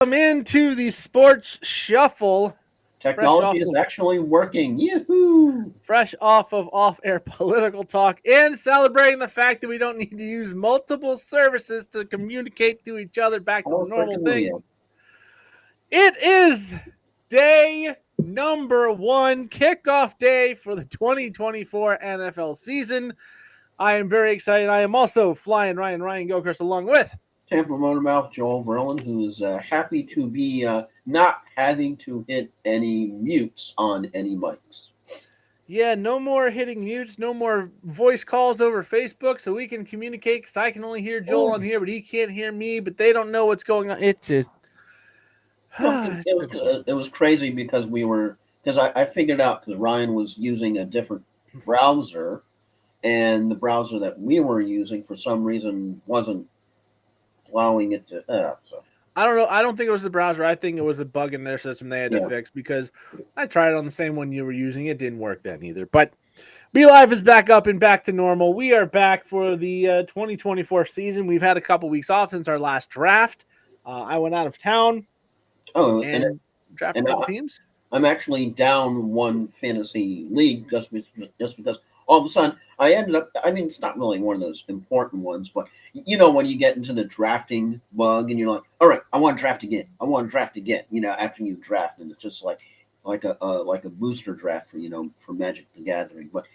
Welcome into the Sports Shuffle, fresh Technology off is of actually working. Yoo-hoo! off-air political talk, and celebrating the fact that we don't need to use multiple services to communicate to each other back to the normal Hallelujah. things. It is day number one, kickoff day for the 2024 NFL season. I am very excited. I am also flying Ryan Gilchrist along with. Tampa Motormouth Joel Verlin, who is happy to be not having to hit any mutes on any mics. Yeah, no more hitting mutes, no more voice calls over Facebook so we can communicate because I can only hear Joel Oh, on here, but he can't hear me, but they don't know what's going on. It just, no, it, it's it been fun. was it was crazy because I figured out because Ryan was using a different browser, and the browser that we were using for some reason wasn't allowing it to. I don't know. I don't think it was the browser. I think it was a bug in their system they had to Yeah. fix because I tried it on the same one you were using. It didn't work then either. But Be Live is back up and back to normal. We are back for the 2024 season. We've had a couple weeks off since our last draft. I went out of town Oh, and drafted and a couple teams. I'm actually down one fantasy league just because all of a sudden I ended up. I mean, it's not really one of those important ones, but you know when you get into the drafting bug and you're like, all right, I want to draft again. I want to draft again. You know, after you draft, and it's just like a booster draft for for Magic the Gathering. But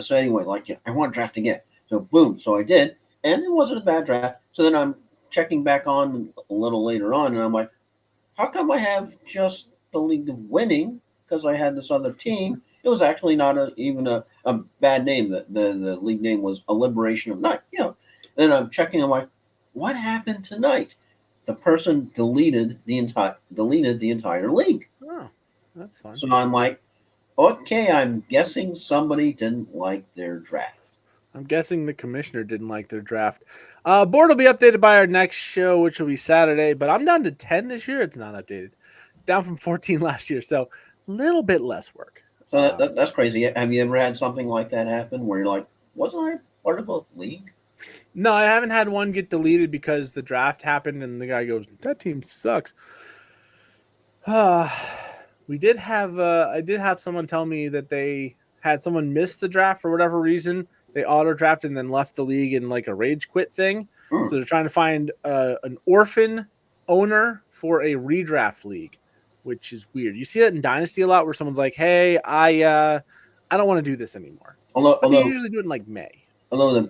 so anyway, I want to draft again. So boom, so I did, and it wasn't a bad draft. So then I'm checking back on a little later on, and I'm like, how come I have just the League of Winning? Because I had this other team. It was actually not even a bad name. The league name was A Liberation of Night. Then I'm checking. I'm like, what happened tonight? The person deleted the entire league. Oh, that's fun. So I'm like, okay, I'm guessing somebody didn't like their draft. I'm guessing the commissioner didn't like their draft. Board will be updated by our next show, which will be Saturday. But I'm down to 10 this year. It's not updated. Down from 14 last year, so a little bit less work. So that's crazy. Have you ever had something like that happen where you're like, wasn't I part of a league? No, I haven't had one get deleted because the draft happened and the guy goes, "That team sucks." We did have. I did have someone tell me that they had someone miss the draft for whatever reason. They auto drafted and then left the league in like a rage quit thing. Hmm. So they're trying to find an orphan owner for a redraft league, which is weird. You see that in Dynasty a lot, where someone's like, "Hey, I don't want to do this anymore," Although, but they although usually do it in like May. Although the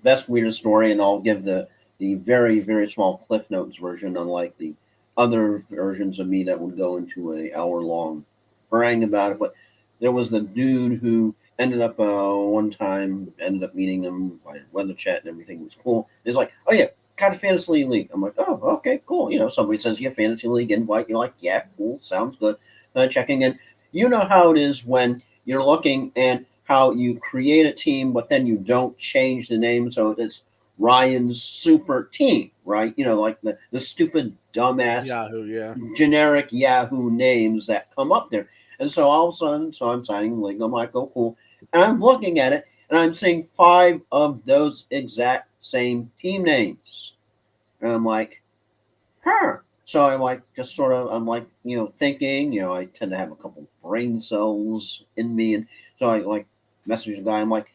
best weirdest story, and I'll give the very very small Cliff Notes version, unlike the other versions of me that would go into a hour long harangue about it. But there was the dude who ended up one time ended up meeting him by weather chat and everything was cool. It's like, oh yeah, kind of fantasy league. I'm like, oh okay, cool. Somebody says you have fantasy league invite. You're like, yeah, cool, sounds good. Checking in. You know how it is when you're looking and how you create a team, but then you don't change the name, so it's Ryan's Super Team, right? Like the stupid, dumbass, Yahoo, yeah. generic Yahoo names that come up there. And so all of a sudden, so I'm signing the league. I'm like, oh, cool. And I'm looking at it, and I'm seeing 5 of those exact same team names. And I'm like, huh. So I'm like, just sort of, I'm like, thinking, I tend to have a couple brain cells in me. And so I like message the guy. I'm like,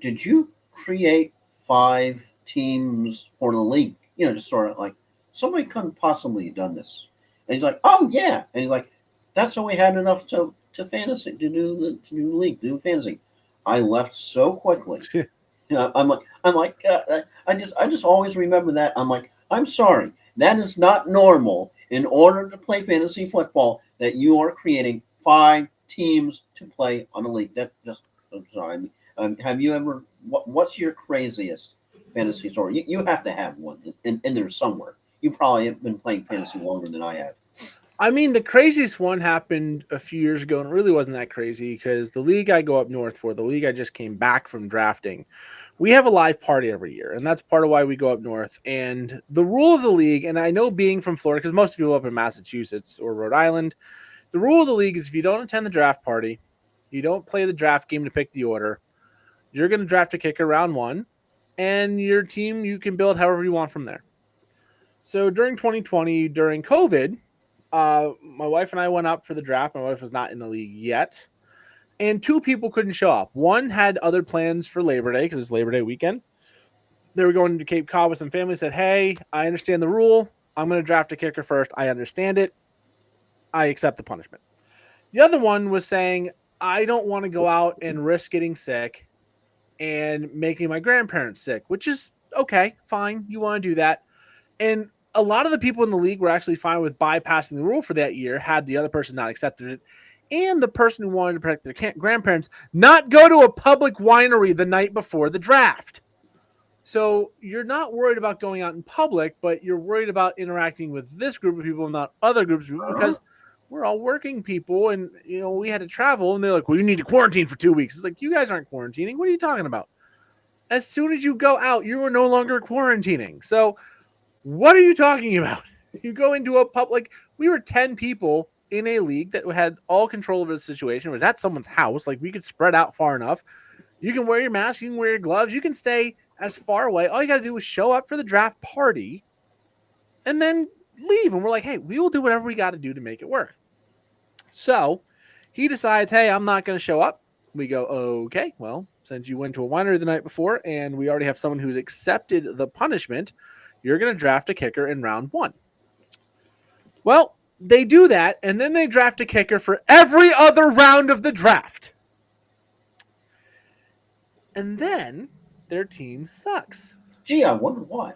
did you create 5 teams for the league? Just sort of like, somebody couldn't possibly have done this. And he's like, oh, yeah. And he's like, that's how we had enough to fantasy, to do the league, to do fantasy. I left so quickly. I just always remember that. I'm like, I'm sorry, that is not normal. In order to play fantasy football, that you are creating 5 teams to play on a league. That just, I'm sorry. Have you ever? What's your craziest fantasy story? You have to have one in there somewhere. You probably have been playing fantasy longer than I have. I mean, the craziest one happened a few years ago, and it really wasn't that crazy because the league I go up north for, the league I just came back from drafting, we have a live party every year, and that's part of why we go up north. And the rule of the league, and I know being from Florida, because most people up in Massachusetts or Rhode Island, the rule of the league is if you don't attend the draft party, you don't play the draft game to pick the order, you're going to draft a kicker round one, and your team you can build however you want from there. So during 2020, during COVID, my wife and I went up for the draft. My wife was not in the league yet, and two people couldn't show up. One had other plans for Labor Day because it's Labor Day weekend. They were going to Cape Cod with some family. Said, "Hey, I understand the rule. I'm going to draft a kicker first. I understand it. I accept the punishment." The other one was saying, "I don't want to go out and risk getting sick and making my grandparents sick," which is okay, fine. You want to do that. And a lot of the people in the league were actually fine with bypassing the rule for that year had the other person not accepted it. And the person who wanted to protect their grandparents not go to a public winery the night before the draft. So you're not worried about going out in public, but you're worried about interacting with this group of people, not other groups of people, because we're all working people, and we had to travel, and they're like, "Well, you need to quarantine for 2 weeks." It's like, you guys aren't quarantining. What are you talking about? As soon as you go out, you are no longer quarantining. So what are you talking about? You go into a public. We were 10 people in a league that had all control of the situation. It was at someone's house. Like, we could spread out far enough. You can wear your mask. You can wear your gloves. You can stay as far away. All you got to do is show up for the draft party and then leave. And we're like, hey, we will do whatever we got to do to make it work. So he decides, hey, I'm not going to show up. We go, okay, well, since you went to a winery the night before and we already have someone who's accepted the punishment, you're going to draft a kicker in round 1. Well, they do that, and then they draft a kicker for every other round of the draft. And then their team sucks. Gee, I wonder why.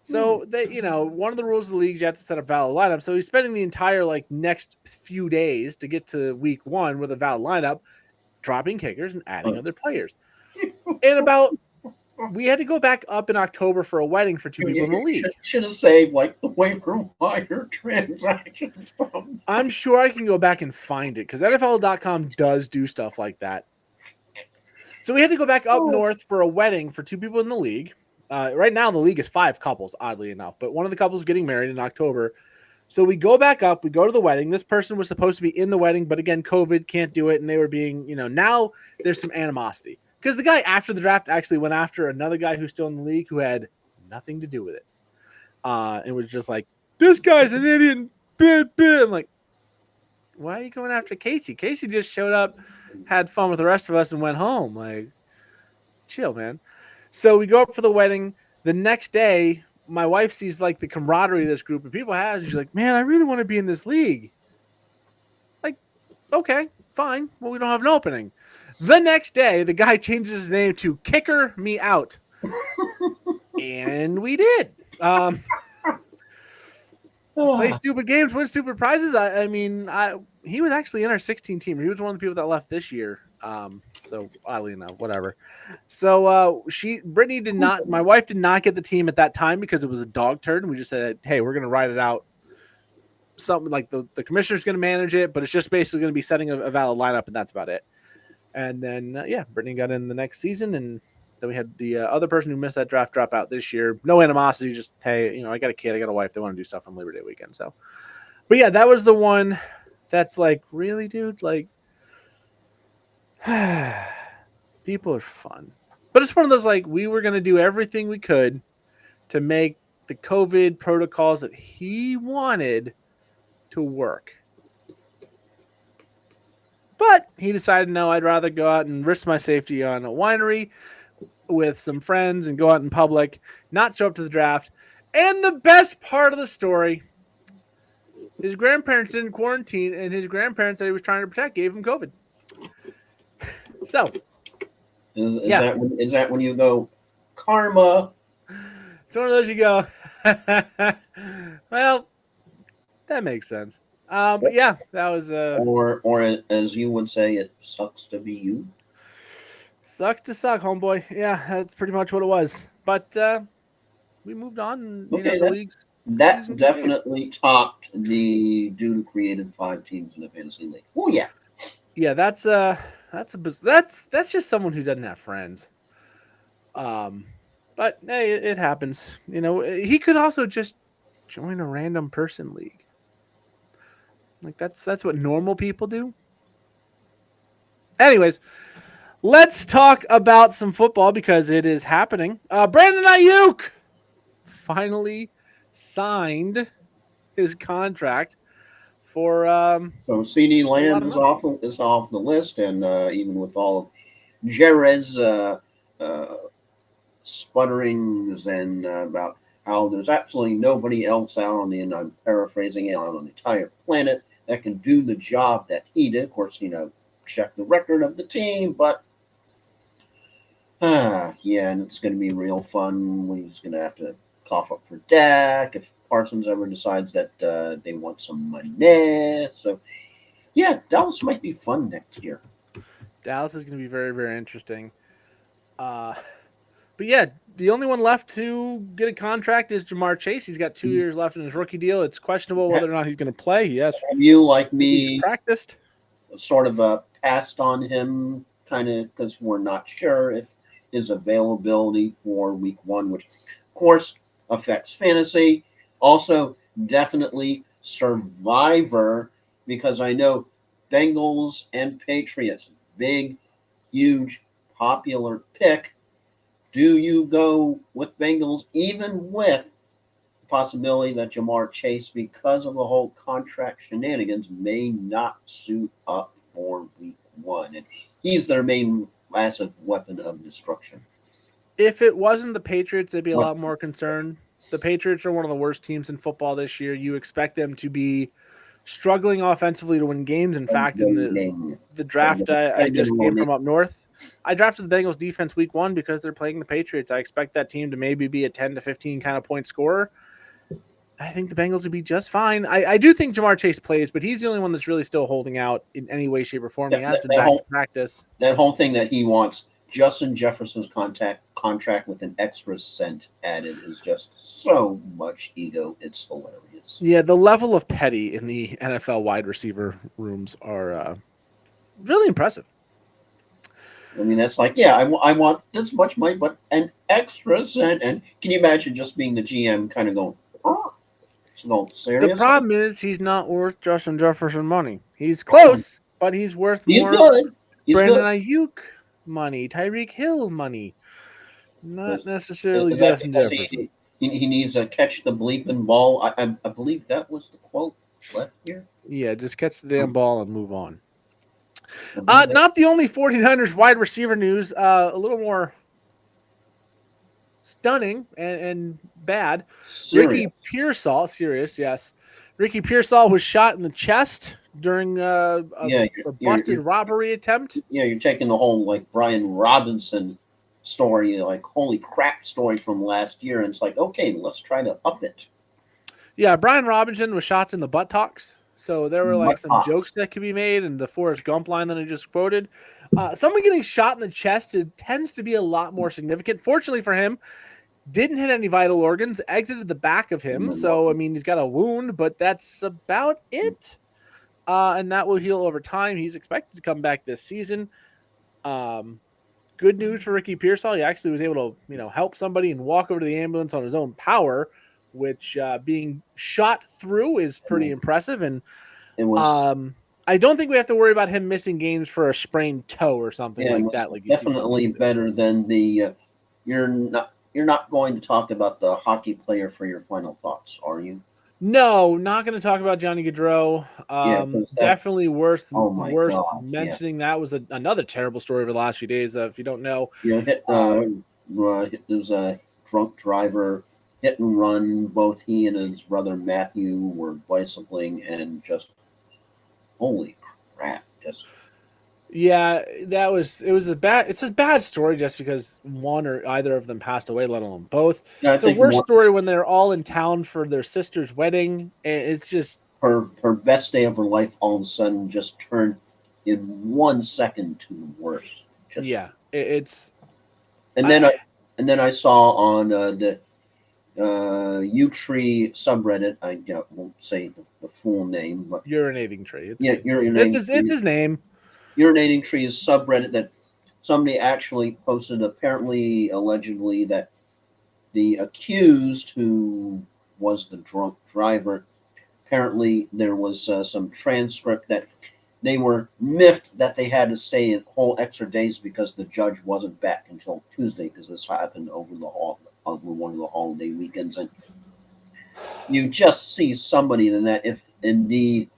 So they, one of the rules of the league is you have to set a valid lineup. So he's spending the entire next few days to get to week 1 with a valid lineup, dropping kickers and adding other players. And we had to go back up in October for a wedding for 2 people in the league. Should have saved the waiver wire transaction from. I'm sure I can go back and find it because NFL.com does do stuff like that. So we had to go back up north for a wedding for 2 people in the league. Right now, the league is 5 couples, oddly enough, but one of the couples is getting married in October. So we go back up, we go to the wedding. This person was supposed to be in the wedding, but again, COVID can't do it. And they were being, now there's some animosity because the guy after the draft actually went after another guy who's still in the league who had nothing to do with it. It was just like, this guy's an idiot. I'm like, why are you going after Casey? Casey just showed up, had fun with the rest of us, and went home. Like, chill, man. So we go up for the wedding. The next day, my wife sees the camaraderie this group of people has. And she's like, man, I really want to be in this league. Like, okay, fine. Well, we don't have an opening. The next day, the guy changes his name to Kicker Me Out. And we did. Play stupid games, win stupid prizes. He was actually in our 16 team. He was one of the people that left this year. So oddly enough, whatever. So Brittany did not. My wife did not get the team at that time because it was a dog turd, and we just said, hey, we're gonna ride it out. Something like the commissioner's gonna manage it, but it's just basically gonna be setting a valid lineup, and that's about it. And then Brittany got in the next season, and then we had the other person who missed that draft drop out this year. No animosity, just hey, I got a kid, I got a wife, they want to do stuff on Labor Day weekend. So, but yeah, that was the one that's like, really, dude, like. People are fun, but it's one of those we were going to do everything we could to make the COVID protocols that he wanted to work. But he decided, no, I'd rather go out and risk my safety on a winery with some friends and go out in public, not show up to the draft. And the best part of the story, his grandparents didn't quarantine, and his grandparents that he was trying to protect gave him COVID. So, is that when you go, karma? It's one of those you go, well, that makes sense. But yeah, that was or as you would say, it sucks to be you. Sucks to suck, homeboy. Yeah, that's pretty much what it was. But we moved on. And, okay, the leagues. That definitely topped the dude who created 5 teams in the fantasy league. Oh yeah. Yeah, that's just someone who doesn't have friends. But hey, it happens. He could also just join a random person league. Like that's what normal people do. Anyways, let's talk about some football because it is happening. Brandon Ayuk finally signed his contract for So CD a lot Lamb of money. is off the list, and even with all of Jerez uh, sputterings and about how there's absolutely nobody else out on the, and I'm paraphrasing it, on the entire planet that can do the job that he did. Of course, check the record of the team, but yeah, and it's going to be real fun. He's going to have to cough up for Dak if Parsons ever decides that they want some money. So, yeah, Dallas might be fun next year. Dallas is going to be very, very interesting. Uh, but yeah, the only one left to get a contract is Jamar Chase. He's got 2 years left in his rookie deal. It's questionable Ha- whether or not he's going to play. Yes, Have you, like I think he's me, practiced. sort of passed on him, kind of because we're not sure if his availability for week one, which of course affects fantasy, also definitely survivor, because I know Bengals and Patriots, big, huge, popular pick. Do you go with Bengals even with the possibility that Jamar Chase, because of the whole contract shenanigans, may not suit up for week one? And he's their main massive weapon of destruction. If it wasn't the Patriots, they'd be a What lot more concerned. The Patriots are one of the worst teams in football this year. You expect them to be struggling offensively to win games. In fact, in the draft I just came from up north, I drafted the Bengals defense week one because they're playing the Patriots. I expect that team to maybe be a 10 to 15 kind of point scorer. I think the Bengals would be just fine. I do think Jamar Chase plays, but he's the only one that's really still holding out in any way, shape, or form. He that, has that, been that back to whole practice. that whole thing that he wants Justin Jefferson's contract with an extra cent added is just so much ego. It's hilarious. Yeah, the level of petty in the NFL wide receiver rooms are really impressive. I mean, that's like, yeah, I want this much money, but an extra cent. And can you imagine just being the GM, kind of going, oh, so The seriously? problem is he's not worth Justin Jefferson money. He's Oh, close, but he's worth he's more good. He's Brandon good. Ayuk money, Tyreek Hill money, not Is, necessarily that Justin because Jefferson. he needs a catch the bleeping ball? I believe that was the quote left here. Yeah, just catch the damn ball and move on. I believe that. Not the only 49ers wide receiver news, a little more stunning and bad. Serious. Ricky Pearsall, serious, yes. Ricky Pearsall was shot in the chest during Yeah, a busted robbery attempt. you're taking the whole like Brian Robinson story, like holy crap story from last year, and it's like, okay, let's try to up it. Yeah, Brian Robinson was shot in the buttocks. So there were like some Buttocks. jokes that could be made, and the Forrest Gump line that I just quoted. Someone getting shot in the chest, it tends to be a lot more significant. Fortunately for him, didn't hit any vital organs, exited the back of him. So, I mean, he's got a wound, but that's about it. And that will heal over time. He's expected to come back this season. Um, Good news for Ricky Pearsall. He actually was able to, help somebody and walk over to the ambulance on his own power, which being shot through is pretty impressive. And It was, um, I don't think we have to worry about him missing games for a sprained toe or something yeah, it like was that, like you see some definitely people do. better than the. You're not going to talk about the hockey player for your final thoughts, are you? No, not going to talk about Johnny Gaudreau. Yeah, because that. Definitely worth Oh my worth God, yeah. mentioning. That was another terrible story over the last few days. If you don't know, There's a drunk driver hit and run. Both he and his brother Matthew were bicycling, and just holy crap, just yeah, it's a bad story just because one or either of them passed away, let alone both. yeah. I It's a think worse one, story when they're all in town for their sister's wedding. And it's just her best day of her life all of a sudden just turned in 1 second to the worst. Just yeah, it's and then I I saw on the U Tree subreddit. I won't say the full name, but urinating tree. It's yeah, good. urinating It's his name. trees subreddit that somebody actually posted, apparently allegedly, that the accused, who was the drunk driver, apparently there was some transcript that they were miffed that they had to stay a whole extra days because the judge wasn't back until Tuesday, because this happened over one of the holiday weekends. And you just see somebody that, if indeed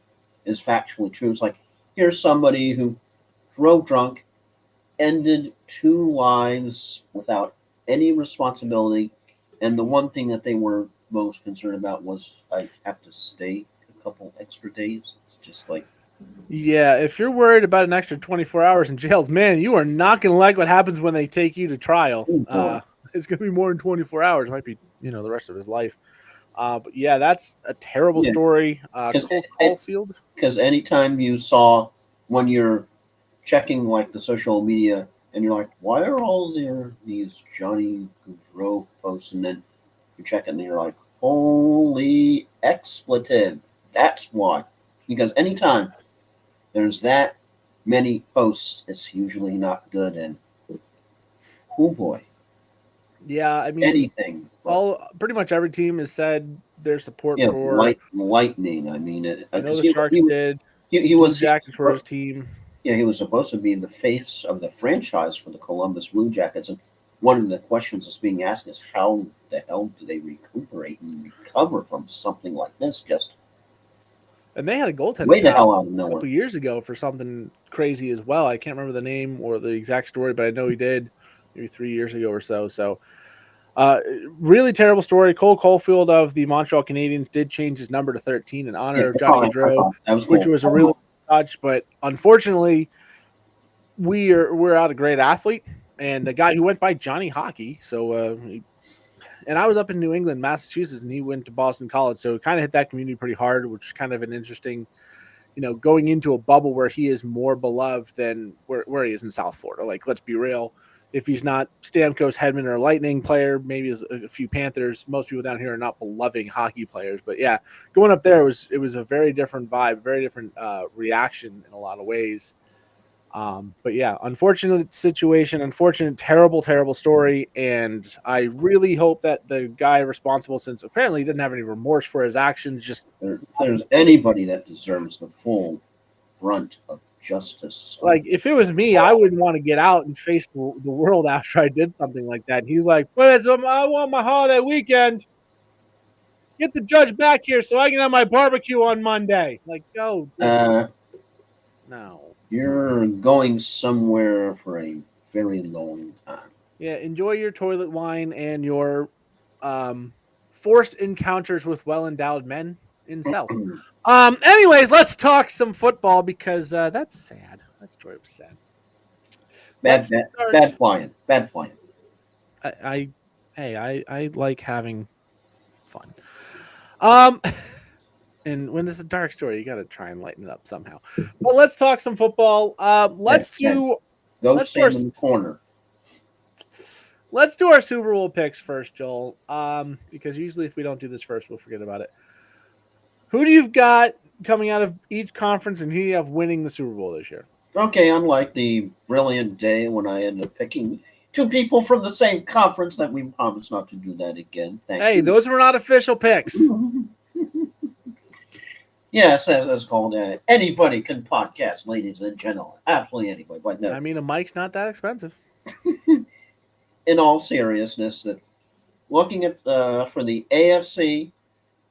is factually true, it's like, here's somebody who drove drunk, ended two lives without any responsibility, and the one thing that they were most concerned about was, I have to stay a couple extra days. It's just like, Yeah, if you're worried about an extra 24 hours in jails, man, you are not going to like what happens when they take you to trial. oh boy, It's going to be more than 24 hours. It might be, the rest of his life. But yeah, that's a terrible yeah, story. because Cole Caulfield. anytime you saw, when you're checking like the social media, and you're like, why are all there these Johnny Gaudreau posts, and then you check it and you're like, holy expletive. That's why. Because anytime there's that many posts, it's usually not good. And oh boy, Yeah, I mean, anything but, all pretty much every team has said their support you know, for. lightning. I mean, I know because the Sharks did. Blue he was Jackets were his team. yeah, he was supposed to be the face of the franchise for the Columbus Blue Jackets, and one of the questions that's being asked is, how the hell do they recuperate and recover from something like this? Just And they had a goaltender way the pass hell out of a nowhere. couple years ago for something crazy as well. I can't remember the name or the exact story, but I know he did maybe 3 years ago or so. So, uh, really terrible story. Cole Caulfield of the Montreal Canadiens did change his number to 13 in Yeah, honor of Johnny I Gaudreau, thought that was which cool. was a really touch. But unfortunately, we're out a great athlete and a guy who went by Johnny Hockey. So, and I was up in New England, Massachusetts, and he went to Boston College. So it kind of hit that community pretty hard, which is kind of an interesting, going into a bubble where he is more beloved than where he is in South Florida. Like, let's be real. If he's not Stamkos, Hedman, or a Lightning player, maybe a few Panthers. Most people down here are not beloved hockey players. But yeah, going up there was a very different vibe, very different reaction in a lot of ways. But yeah, unfortunate situation, unfortunate, terrible, terrible story. And I really hope that the guy responsible, since apparently he didn't have any remorse for his actions, just If there's anybody that deserves the full brunt of justice, like if it was me, I wouldn't want to get out and face the world after I did something like that. And he was like, "Well, I want my holiday weekend. Get the judge back here so I can have my barbecue on Monday." Like, go listen, uh, no. you're going somewhere for a very long time. Yeah, enjoy your toilet wine and your um, forced encounters with well endowed men in cells. Anyways, let's talk some football because that's sad. That story was sad. Let's start. Bad flying. I hey, I like having fun. Um, and when it's a dark story, you got to try and lighten it up somehow. But let's talk some football. Ted, Ted, go Let's do our stand in the corner. let's do our Super Bowl picks first, Joel. Because usually if we don't do this first, we'll forget about it. Who do you've got coming out of each conference, and who do you have winning the Super Bowl this year? Okay, unlike the brilliant day when I ended up picking two people from the same conference, that we promised not to do that again. Thank Hey, you. those were not official picks. Yes, as called, anybody can podcast, ladies and gentlemen. Absolutely anybody. But no, I mean, a mic's not that expensive. in all seriousness, that looking at for the AFC,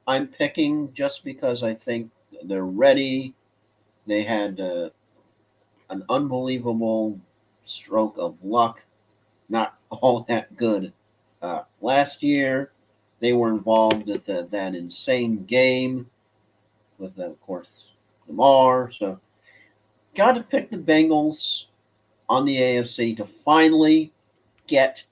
I'm picking just because I think they're ready. They had an unbelievable stroke of luck, not all that good last year. They were involved with that insane game with, of course, Lamar. So, got to pick the Bengals on the AFC to finally get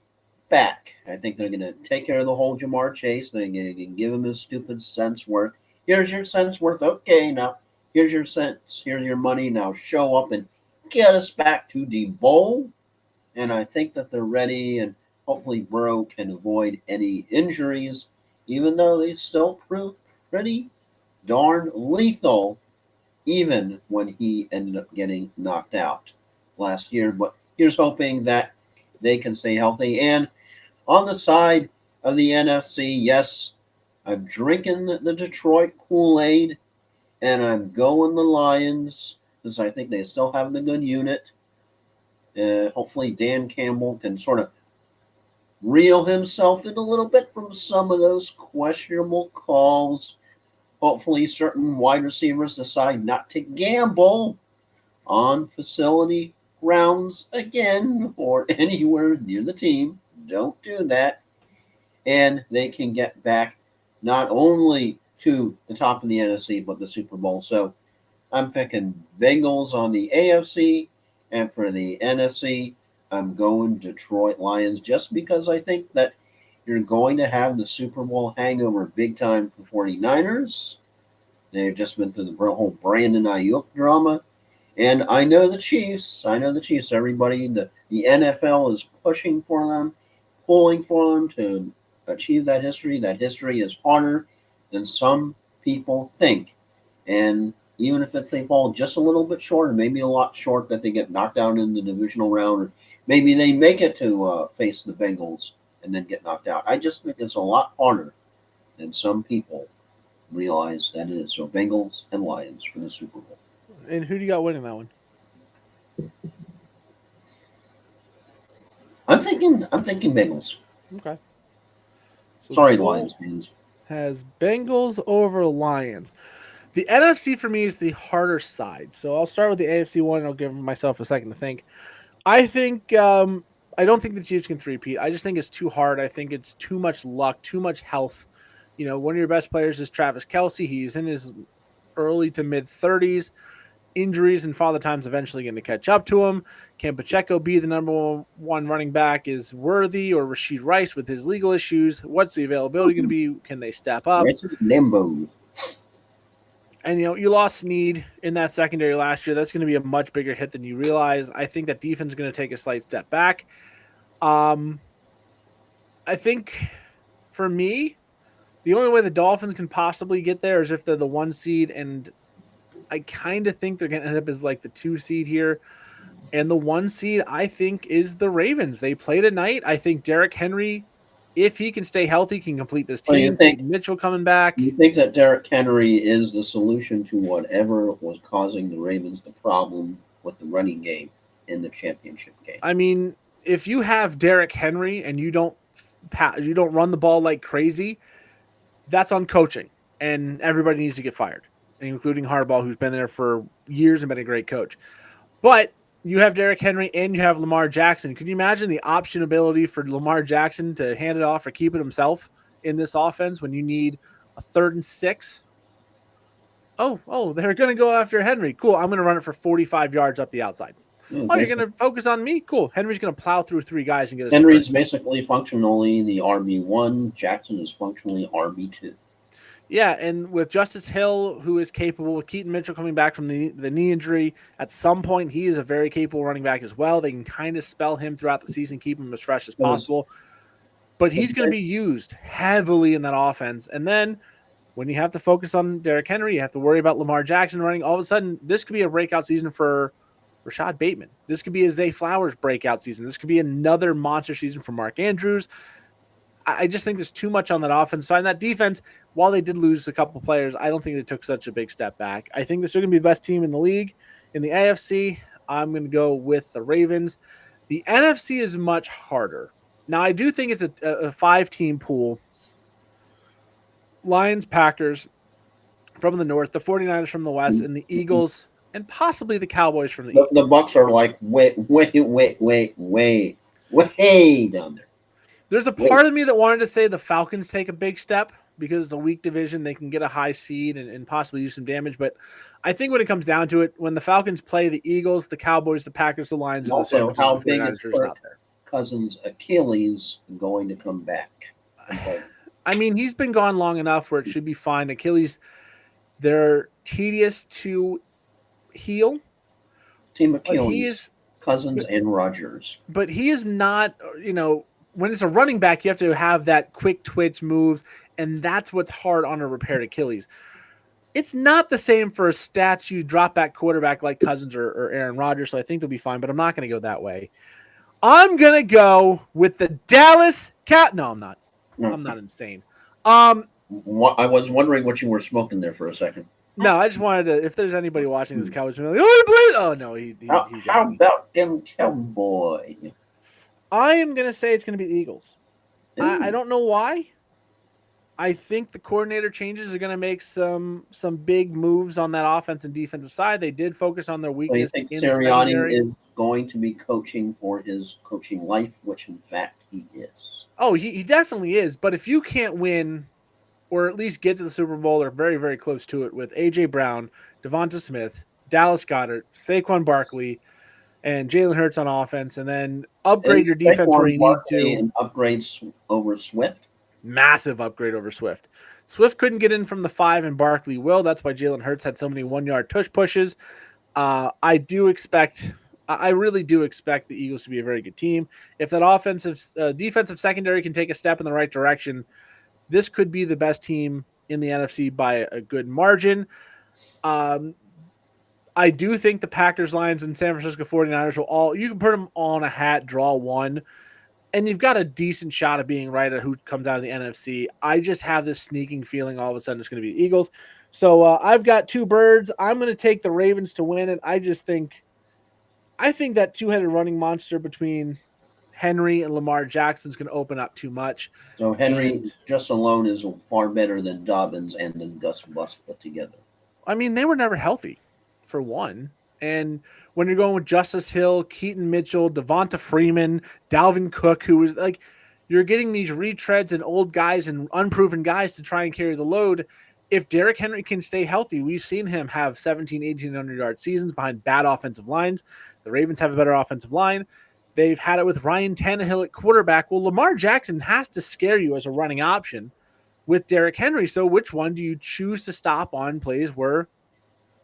back. I think they're going to take care of the whole Jamar Chase. They're going to give him his stupid cents worth. Here's your cents worth. Okay, now here's your cents. Here's your money. Now show up and get us back to the bowl. And I think that they're ready, and hopefully Burrow can avoid any injuries, even though they still proved pretty darn lethal, even when he ended up getting knocked out last year. But here's hoping that they can stay healthy. And on the side of the NFC, yes, I'm drinking the Detroit Kool-Aid, and I'm going the Lions because I think they still have the good unit. Hopefully, Dan Campbell can sort of reel himself in a little bit from some of those questionable calls. Hopefully, certain wide receivers decide not to gamble on facility grounds again or anywhere near the team. Don't do that. And they can get back not only to the top of the NFC, but the Super Bowl. So I'm picking Bengals on the AFC, and for the NFC, I'm going Detroit Lions just because I think that you're going to have the Super Bowl hangover big time for the 49ers. They've just been through the whole Brandon Ayuk drama. And I know the Chiefs. I know the Chiefs. Everybody, the NFL is pushing for them, pulling for them to achieve that history. That history is harder than some people think. And even if they fall just a little bit short, or maybe a lot short, that they get knocked out in the divisional round, or maybe they make it to face the Bengals and then get knocked out. I just think it's a lot harder than some people realize that it is. So Bengals and Lions for the Super Bowl. And who do you got winning that one? I'm thinking Bengals. Okay. So Sorry, Cole Lions fans. has Bengals over Lions. The NFC for me is the harder side. So I'll start with the AFC one and I'll give myself a second to think. I think I don't think the Chiefs can three-peat. I just think it's too hard. I think it's too much luck, too much health. You know, one of your best players is Travis Kelce. He's in his early to mid 30s. Injuries and Father Time's eventually going to catch up to him. Can Pacheco be the number one running back? Is Worthy or Rashid Rice with his legal issues? What's the availability going to be? Can they step up? It's Limbo. And, you know, you lost Snead in that secondary last year. That's going to be a much bigger hit than you realize. I think that defense is going to take a slight step back. I think for me, the only way the Dolphins can possibly get there is if they're the 1 seed, and I kind of think they're going to end up as like the 2 seed here. And the 1 seed, I think, is the Ravens. They play tonight. I think Derrick Henry, if he can stay healthy, can complete this Well, team. Keaton Mitchell coming back. You think that Derrick Henry is the solution to whatever was causing the Ravens the problem with the running game in the championship game? I mean, if you have Derrick Henry and you don't run the ball like crazy, that's on coaching, and everybody needs to get fired, including Harbaugh, who's been there for years and been a great coach. But you have Derrick Henry and you have Lamar Jackson. Could you imagine the option ability for Lamar Jackson to hand it off or keep it himself in this offense when you need a 3rd and 6? Oh, they're going to go after Henry. Cool. I'm going to run it for 45 yards up the outside. Oh, you're going to focus on me? Cool. Henry's going to plow through 3 guys and get us. Henry's basically functionally the RB1. Jackson is functionally RB2. Yeah, and with Justice Hill, who is capable, with Keaton Mitchell coming back from the knee injury, at some point he is a very capable running back as well. They can kind of spell him throughout the season, keep him as fresh as possible. But he's going to be used heavily in that offense. And then when you have to focus on Derrick Henry, you have to worry about Lamar Jackson running. All of a sudden, this could be a breakout season for Rashad Bateman. This could be a Zay Flowers breakout season. This could be another monster season for Mark Andrews. I just think there's too much on that offense side. And that defense, while they did lose a couple players, I don't think they took such a big step back. I think they're still going to be the best team in the league. In the AFC, I'm going to go with the Ravens. The NFC is much harder. Now, I do think it's a 5-team pool. Lions, Packers from the north, the 49ers from the west, and the Eagles, and possibly the Cowboys from the east. The Bucks are like way down there. There's a part of me that wanted to say the Falcons take a big step because it's a weak division. They can get a high seed and possibly do some damage. But I think when it comes down to it, when the Falcons play the Eagles, the Cowboys, the Packers, the Lions, also and the how big is Kirk Cousins' Achilles going to come back? I mean, he's been gone long enough where it should be fine. Achilles, they're tedious to heal. Team Achilles, Cousins, and Rodgers. But he is not, when it's a running back, you have to have that quick twitch moves, and that's what's hard on a repaired Achilles. It's not the same for a statue drop back quarterback like Cousins or Aaron Rodgers, so I think they'll be fine, but I'm not going to go that way. I'm going to go with the Dallas Cat. No, I'm not. I'm not insane. I was wondering what you were smoking there for a second. No, I just wanted to, if there's anybody watching this Cowboys, like, oh, no, how about them Cowboys? I am going to say it's going to be the Eagles. I Ooh. don't know why. I think the coordinator changes are going to make some big moves on that offense and defensive side. They did focus on their So you weakness think in the Sirianni secondary. is going to be coaching for his coaching life, which in fact he is. Oh, he definitely is. But if you can't win or at least get to the Super Bowl or very, very close to it with A.J. Brown, Devonta Smith, Dallas Goedert, Saquon Barkley, and Jalen Hurts on offense, and then upgrade Is your defense where Saquon you need Barkley to, an upgrade over Swift? massive upgrade over Swift. Swift couldn't get in from the 5, and Barkley will. That's why Jalen Hurts had so many 1 yard tush pushes. I do expect, I really do expect the Eagles to be a very good team. If that defensive secondary can take a step in the right direction, this could be the best team in the NFC by a good margin. Um, I do think the Packers, Lions, and San Francisco 49ers will all, you can put them all in a hat, draw one, and you've got a decent shot of being right at who comes out of the NFC. I just have this sneaking feeling all of a sudden it's going to be the Eagles. So I've got two birds. I'm going to take the Ravens to win it. I think that two-headed running monster between Henry and Lamar Jackson is going to open up too much. So Henry And just alone is far better than Dobbins and then Gus Bus put together. I mean, they were never healthy, for one. And when you're going with Justice Hill, Keaton Mitchell, Devonta Freeman, Dalvin Cook, who was like, you're getting these retreads and old guys and unproven guys to try and carry the load. If Derrick Henry can stay healthy, we've seen him have 17, 1,800-yard seasons behind bad offensive lines. The Ravens have a better offensive line. They've had it with Ryan Tannehill at quarterback. Well, Lamar Jackson has to scare you as a running option with Derrick Henry. So which one do you choose to stop on plays where,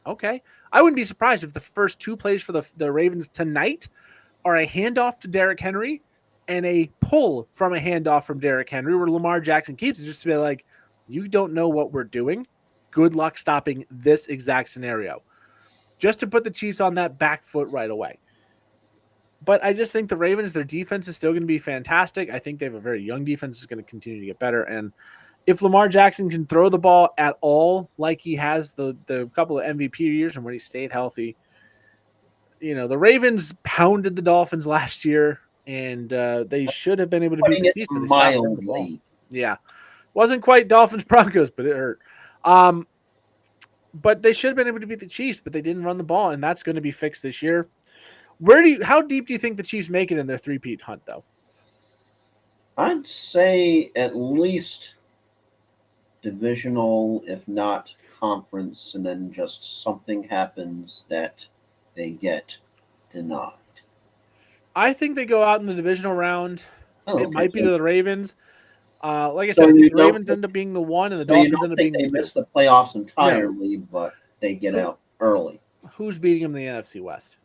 okay, I wouldn't be surprised if the first two plays for the Ravens tonight are a handoff to Derrick Henry and a pull from a handoff from Derrick Henry where Lamar Jackson keeps it, just to be like, you don't know what we're doing. Good luck stopping this exact scenario. Just to put the Chiefs on that back foot right away. But I just think the Ravens, their defense is still going to be fantastic. I think they have a very young defense that's going to continue to get better. And if Lamar Jackson can throw the ball at all like he has the couple of MVP years and when he stayed healthy, the Ravens pounded the Dolphins last year, and they should have been able to beat Putting the it Chiefs, but they stopped running the ball. mildly. Yeah, wasn't quite Dolphins Broncos, but it hurt. But they should have been able to beat the Chiefs, but they didn't run the ball, and that's going to be fixed this year. How deep do you think the Chiefs make it in their three-peat hunt, though? I'd say at least divisional, if not conference, and then just something happens that they get denied. I think they go out in the divisional round. Oh, It okay. might be to the Ravens. Like I So said, I think you the don't Ravens end up being the one, and the so you Dolphins don't end up think being they the two. miss the playoffs No, entirely, but they get who out early. who's beating them in the NFC West?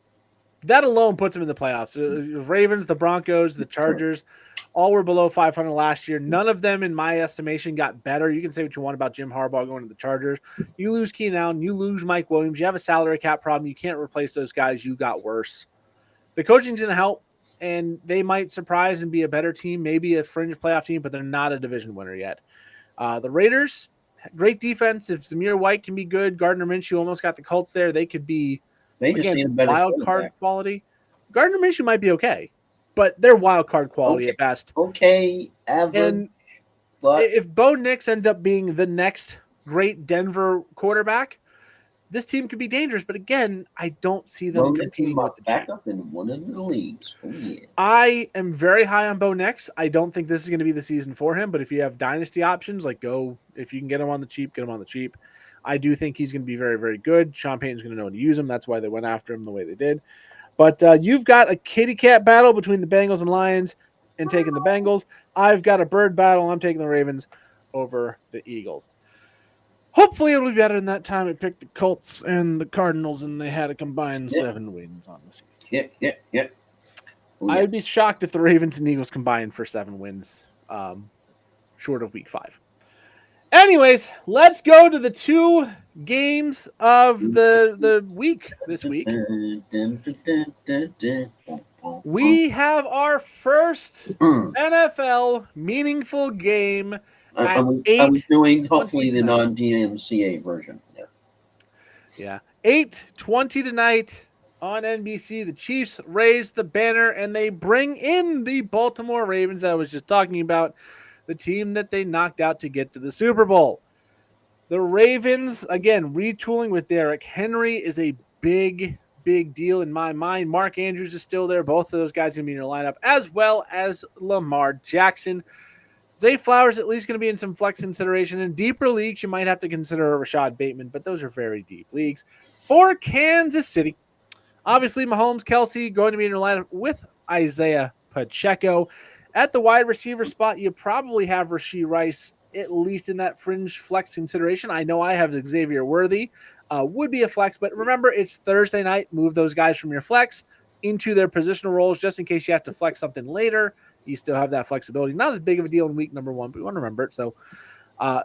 That alone puts them in the playoffs. The Ravens, the Broncos, the Sure. Chargers, all were below 500 last year. None of them, in my estimation, got better. You can say what you want about Jim Harbaugh going to the Chargers. You lose Keenan Allen, you lose Mike Williams. You have a salary cap problem. You can't replace those guys. You got worse. The coaching's going to help, and they might surprise and be a better team, maybe a fringe playoff team, but they're not a division winner yet. The Raiders, great defense. If Zamir White can be good, Gardner Minshew almost got the Colts there. They could be, They just again, need a better wild card quarterback. quality. Gardner Minshew might be okay, but they're wild card quality Okay, at best. okay, average, And but if Bo Nix ends up being the next great Denver quarterback, this team could be dangerous. But again, I don't see them Bo Nix is competing my with the champ. backup in one of the leagues. Oh yeah. I am very high on Bo Nix. I don't think this is going to be the season for him, but if you have dynasty options, if you can get him on the cheap, get him on the cheap. I do think he's going to be very, very good. Sean Payton's going to know how to use him. That's why they went after him the way they did. But you've got a kitty cat battle between the Bengals and Lions and taking the Bengals. I've got a bird battle. I'm taking the Ravens over the Eagles. Hopefully it'll be better than that time. I picked the Colts and the Cardinals, and they had a combined 7 wins on the season. Yeah. Oh, I yeah. would be shocked if the Ravens and Eagles combined for 7 wins, short of week 5. Anyways, let's go to the 2 games of the week this week. We have our first NFL meaningful game at I was 8:20 doing hopefully the tonight. non DMCA version. Yeah. Yeah, 8:20 tonight. On NBC, the Chiefs raise the banner and they bring in the Baltimore Ravens that I was just talking about, the team that they knocked out to get to the Super Bowl. The Ravens, again, retooling with Derrick Henry is a big deal in my mind. Mark Andrews is still there. Both of those guys going to be in your lineup, as well as Lamar Jackson. Zay Flowers at least going to be in some flex consideration. In deeper leagues, you might have to consider Rashad Bateman, but those are very deep leagues. For Kansas City, obviously, Mahomes, Kelsey going to be in your lineup with Isaiah Pacheco. At the wide receiver spot, you probably have Rashee Rice, at least in that fringe flex consideration. I know I have Xavier Worthy, would be a flex, but remember, it's Thursday night. Move those guys from your flex into their positional roles just in case you have to flex something later. You still have that flexibility. Not as big of a deal in week number one, but we want to remember it. So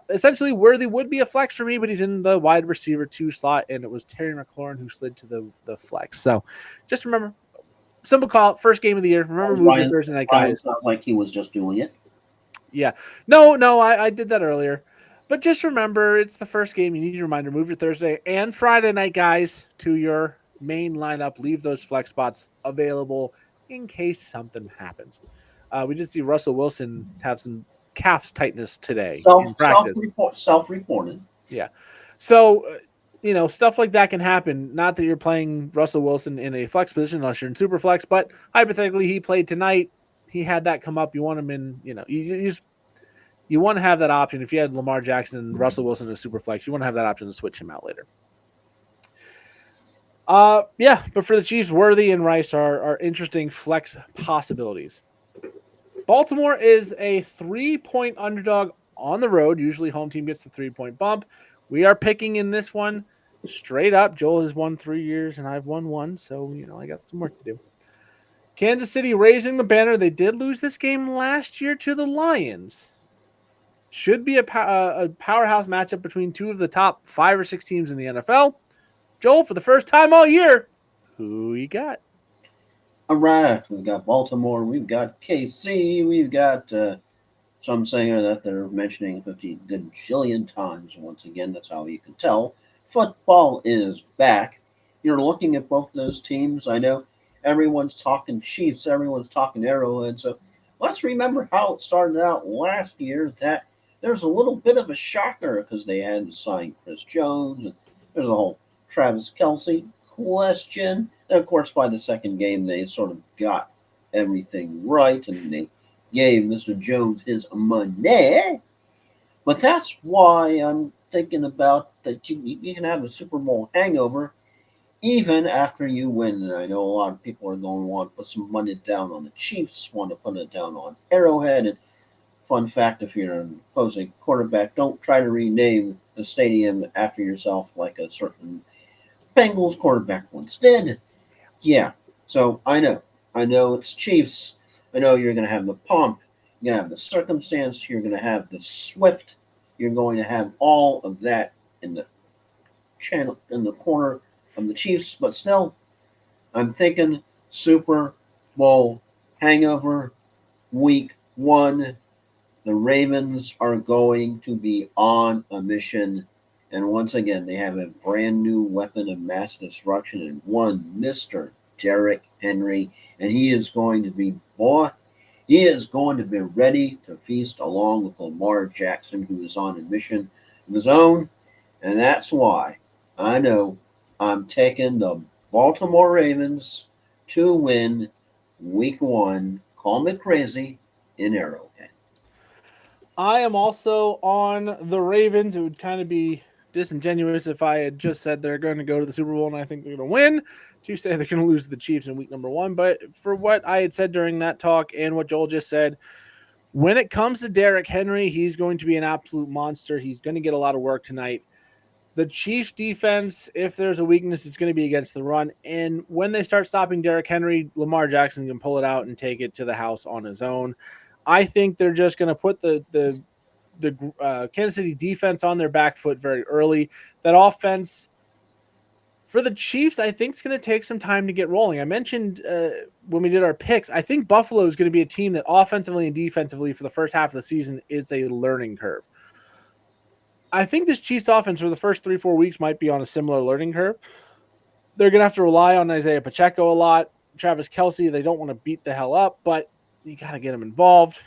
essentially, Worthy would be a flex for me, but he's in the wide receiver 2 slot, and it was Terry McLaurin who slid to the flex. So just remember, simple call, first game of the year. Remember, move your Thursday night Ryan guys. sounds like he was just doing it. Yeah. No, I did that earlier. But just remember, it's the first game. You need a reminder. Move your Thursday and Friday night guys to your main lineup. Leave those flex spots available in case something happens. We did see Russell Wilson have some calf tightness today in practice. Self reported. Yeah. So, stuff like that can happen. Not that you're playing Russell Wilson in a flex position unless you're in super flex, but hypothetically, he played tonight. He had that come up. You want him in, you want to have that option. If you had Lamar Jackson and Russell Wilson in a super flex, you want to have that option to switch him out later. Yeah, but for the Chiefs, Worthy and Rice are interesting flex possibilities. Baltimore is a 3-point underdog on the road. Usually home team gets the 3-point bump. We are picking in this one straight up. Joel has won 3 years and I've won 1. So, I got some work to do. Kansas City raising the banner. They did lose this game last year to the Lions. Should be a powerhouse matchup between two of the top 5 or 6 teams in the NFL. Joel, for the first time all year, who you got? All right, we've got Baltimore, we've got KC, we've got some singer that they're mentioning 50 gajillion times. Once again, that's how you can tell. Football is back. You're looking at both those teams. I know everyone's talking Chiefs, everyone's talking Arrowhead. So let's remember how it started out last year. That there's a little bit of a shocker because they had to sign Chris Jones. And there's a whole Travis Kelsey question. And of course, by the second game, they sort of got everything right and they gave Mr. Jones his money. But that's why I'm thinking about that you can have a Super Bowl hangover even after you win. And I know a lot of people are going to want to put some money down on the Chiefs, want to put it down on Arrowhead. And fun fact, if you're an opposing quarterback, don't try to rename the stadium after yourself like a certain Bengals quarterback once did. Yeah, so I know it's Chiefs. I know you're going to have the pomp, you're going to have the circumstance, you're going to have the Swift, you're going to have all of that in the channel in the corner of the Chiefs. But still, I'm thinking Super Bowl hangover, week 1. The Ravens are going to be on a mission. And once again, they have a brand new weapon of mass destruction in one Mr. Derrick Henry. And he is going to be, he is going to be ready to feast along with Lamar Jackson, who is on a mission of his own. And that's why I know I'm taking the Baltimore Ravens to win week 1. Call me crazy in Arrowhead. I am also on the Ravens. It would kind of be disingenuous if I had just said they're going to go to the Super Bowl and I think they're going to win to say they're going to lose to the Chiefs in week number 1. But for what I had said during that talk and what Joel just said, when it comes to Derrick Henry, he's going to be an absolute monster. He's going to get a lot of work tonight. The Chiefs defense, if there's a weakness, it's going to be against the run. And when they start stopping Derrick Henry, Lamar Jackson can pull it out and take it to the house on his own. I think they're just going to put the Kansas City defense on their back foot very early. That offense for the Chiefs, I think it's going to take some time to get rolling. I mentioned when we did our picks, I think Buffalo is going to be a team that offensively and defensively for the first half of the season is a learning curve. I think this Chiefs offense for the first 3-4 weeks might be on a similar learning curve. They're going to have to rely on Isaiah Pacheco a lot. Travis Kelsey, they don't want to beat the hell up, but you got to get them involved.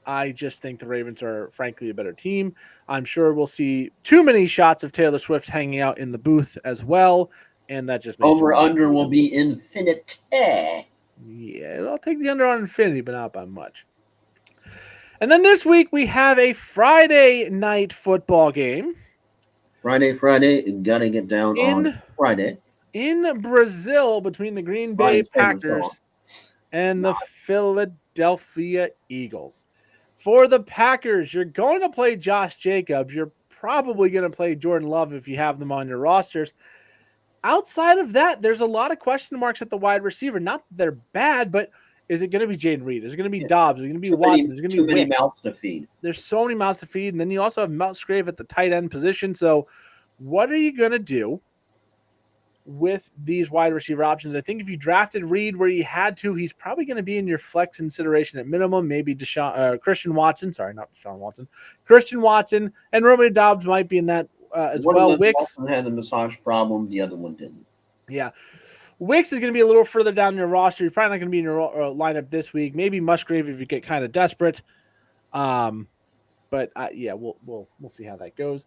I just think the Ravens are, frankly, a better team. I'm sure we'll see too many shots of Taylor Swift hanging out in the booth as well, and that just makes Over for under will be infinite. yeah, I'll take the under on Infinity, but not by much. And then this week we have a Friday night football game. Friday, gotta get down on in Friday. in Brazil between the Green Bay Ryan's favorite song. Packers and the Philadelphia Eagles. For the Packers, you're going to play Josh Jacobs. You're probably going to play Jordan Love if you have them on your rosters. Outside of that, there's a lot of question marks at the wide receiver. Not that they're bad, but is it going to be Jaden Reed? Is it going to be Yeah. Dobbs? Is it going to be Watson? Is it going to Too be many Wicks? mouths to feed. There's so many mouths to feed. And then you also have Musgrave at the tight end position. So what are you going to do with these wide receiver options? I think if you drafted Reed where you had to, he's probably going to be in your flex consideration at minimum. Maybe Christian Watson. Sorry, not Deshaun Watson. Christian Watson and Romeo Dobbs might be in that as One well. of them Wicks had the massage problem. The other one didn't. Yeah. Wicks is going to be a little further down your roster. He's probably not going to be in your lineup this week. Maybe Musgrave if you get kind of desperate. But yeah, we'll see how that goes.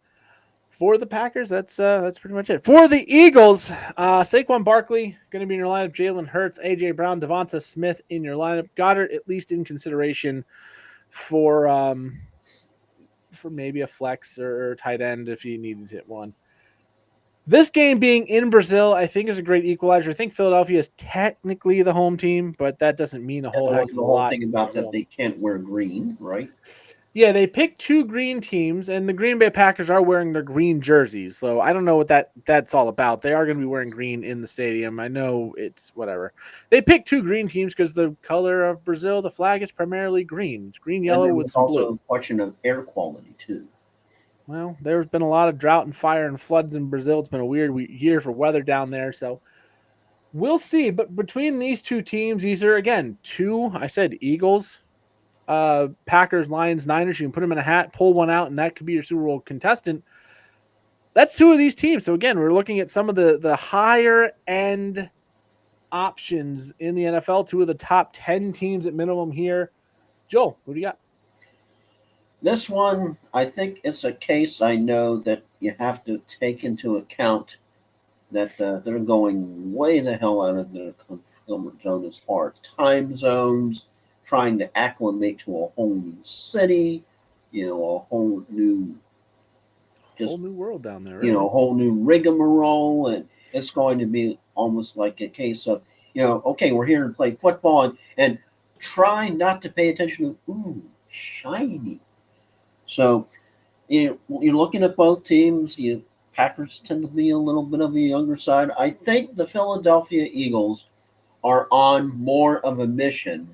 For the Packers, that's pretty much it. For the Eagles, Saquon Barkley going to be in your lineup. Jalen Hurts, AJ Brown, Devonta Smith in your lineup. Goddard at least in consideration for maybe a flex or tight end if you needed to hit one. This game being in Brazil, I think, is a great equalizer. I think Philadelphia is technically the home team, but that doesn't mean a whole heck of a lot. The whole thing about that they can't wear green, right? Yeah, they picked two green teams, and the Green Bay Packers are wearing their green jerseys. So I don't know what that's all about. They are going to be wearing green in the stadium. I know it's whatever. They picked two green teams because the color of Brazil, the flag is primarily green. It's green, yellow with some blue. Also a question of air quality too. Well, there's been a lot of drought and fire and floods in Brazil. It's been a weird year for weather down there. So we'll see. But between these two teams, these are, again, two, I said Eagles, Packers, Lions, Niners. You can put them in a hat, pull one out, and that could be your Super Bowl contestant. That's two of these teams. So, again, we're looking at some of the higher-end options in the NFL, two of the top 10 teams at minimum here. Joel, what do you got? This one, I think it's a case I know that you have to take into account that they're going way the hell out of their comfort zone as far as time zones, trying to acclimate to a whole new city, a whole new world down there, really. A whole new rigmarole, and it's going to be almost like a case of, okay, we're here to play football and try not to pay attention to shiny. So, you're looking at both teams. Packers tend to be a little bit of the younger side. I think the Philadelphia Eagles are on more of a mission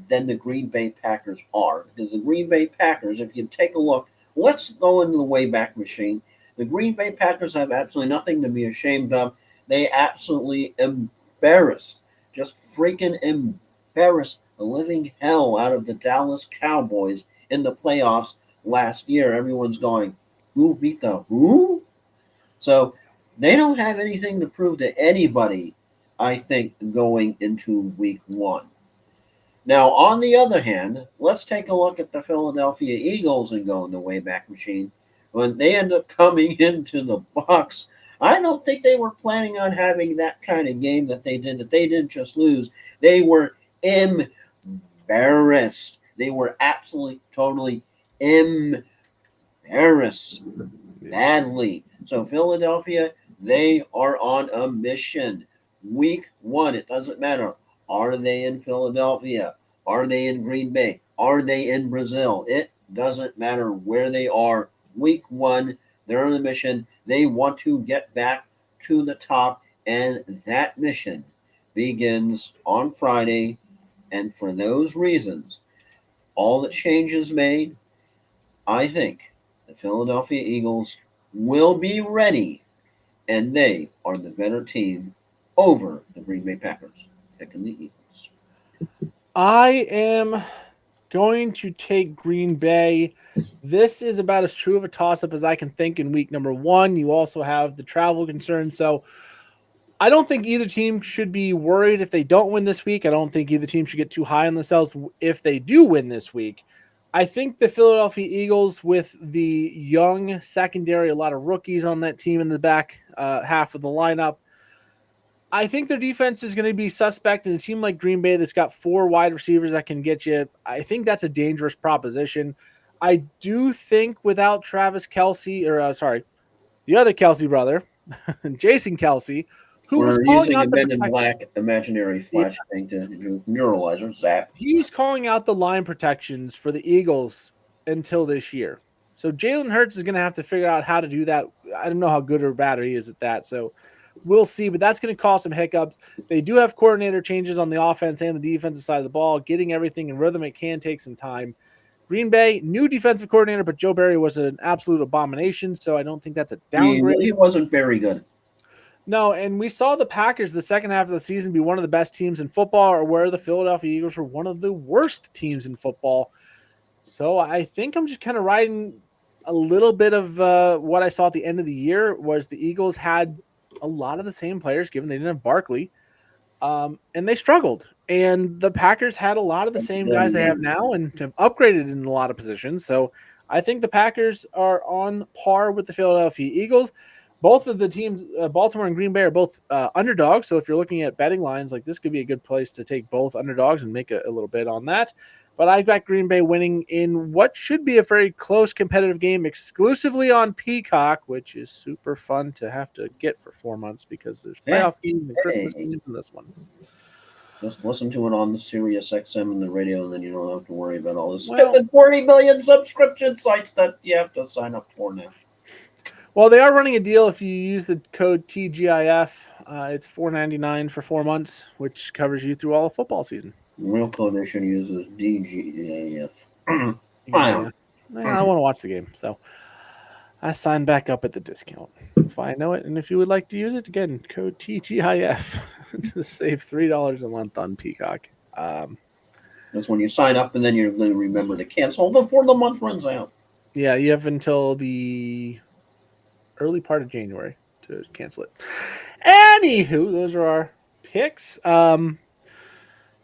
than the Green Bay Packers are. Because the Green Bay Packers, if you take a look, let's go into the Wayback Machine. The Green Bay Packers have absolutely nothing to be ashamed of. They absolutely embarrassed, just freaking embarrassed the living hell out of the Dallas Cowboys in the playoffs last year. Everyone's going, who beat the who? So they don't have anything to prove to anybody, I think, going into week one. Now, on the other hand, let's take a look at the Philadelphia Eagles and go in the Wayback Machine. When they end up coming into the box, I don't think they were planning on having that kind of game that they did, that they didn't just lose. They were embarrassed. They were absolutely, totally embarrassed badly. So Philadelphia, they are on a mission. Week one, it doesn't matter. Are they in Philadelphia? Are they in Green Bay? Are they in Brazil? It doesn't matter where they are. Week one, they're on a mission. They want to get back to the top, and that mission begins on Friday. And for those reasons, all the changes made, I think the Philadelphia Eagles will be ready, and they are the better team over the Green Bay Packers. Picking the Eagles. I am going to take Green Bay. This is about as true of a toss-up as I can think in week number one. You also have the travel concern. So I don't think either team should be worried if they don't win this week. I don't think either team should get too high on themselves if they do win this week. I think the Philadelphia Eagles, with the young secondary, a lot of rookies on that team in the back half of the lineup, I think their defense is going to be suspect. And a team like Green Bay that's got 4 wide receivers that can get you, I think that's a dangerous proposition. I do think without Travis Kelsey, or the other Kelsey brother, Jason Kelsey, who was We're calling using a out the Men in protection. Black imaginary Yeah, flash thing to do neuralizer zap. he's calling out the line protections for the Eagles until this year. So Jalen Hurts is going to have to figure out how to do that. I don't know how good or bad he is at that. So we'll see, but that's going to cause some hiccups. They do have coordinator changes on the offense and the defensive side of the ball. Getting everything in rhythm, it can take some time. Green Bay, new defensive coordinator, but Joe Barry was an absolute abomination. So I don't think that's a He downgrade. wasn't very good. No, and we saw the Packers the second half of the season be one of the best teams in football, or where the Philadelphia Eagles were one of the worst teams in football. So I think I'm just kind of riding a little bit of what I saw at the end of the year was the Eagles had a lot of the same players, given they didn't have Barkley, and they struggled. And the Packers had a lot of the same guys they have now and have upgraded in a lot of positions. So I think the Packers are on par with the Philadelphia Eagles. Both of the teams, Baltimore and Green Bay, are both underdogs. So if you're looking at betting lines, like this could be a good place to take both underdogs and make a little bit on that. But I got Green Bay winning in what should be a very close competitive game exclusively on Peacock, which is super fun to have to get for 4 months because there's playoff games and Christmas Hey, games in this one. just listen to it on the Sirius XM and the radio, and then you don't have to worry about all the Well, stupid 40 million subscription sites that you have to sign up for now. well, they are running a deal if you use the code TGIF. It's $4.99 for 4 months, which covers you through all of football season. The real code they should use is DGAF. Yeah, I want to watch the game, so I signed back up at the discount. That's why I know it. And if you would like to use it, again, code TGIF to save $3 a month on Peacock. That's when you sign up, and then you're going to remember to cancel before the month runs out. Yeah, you have until the early part of January to cancel it. Anywho, those are our picks.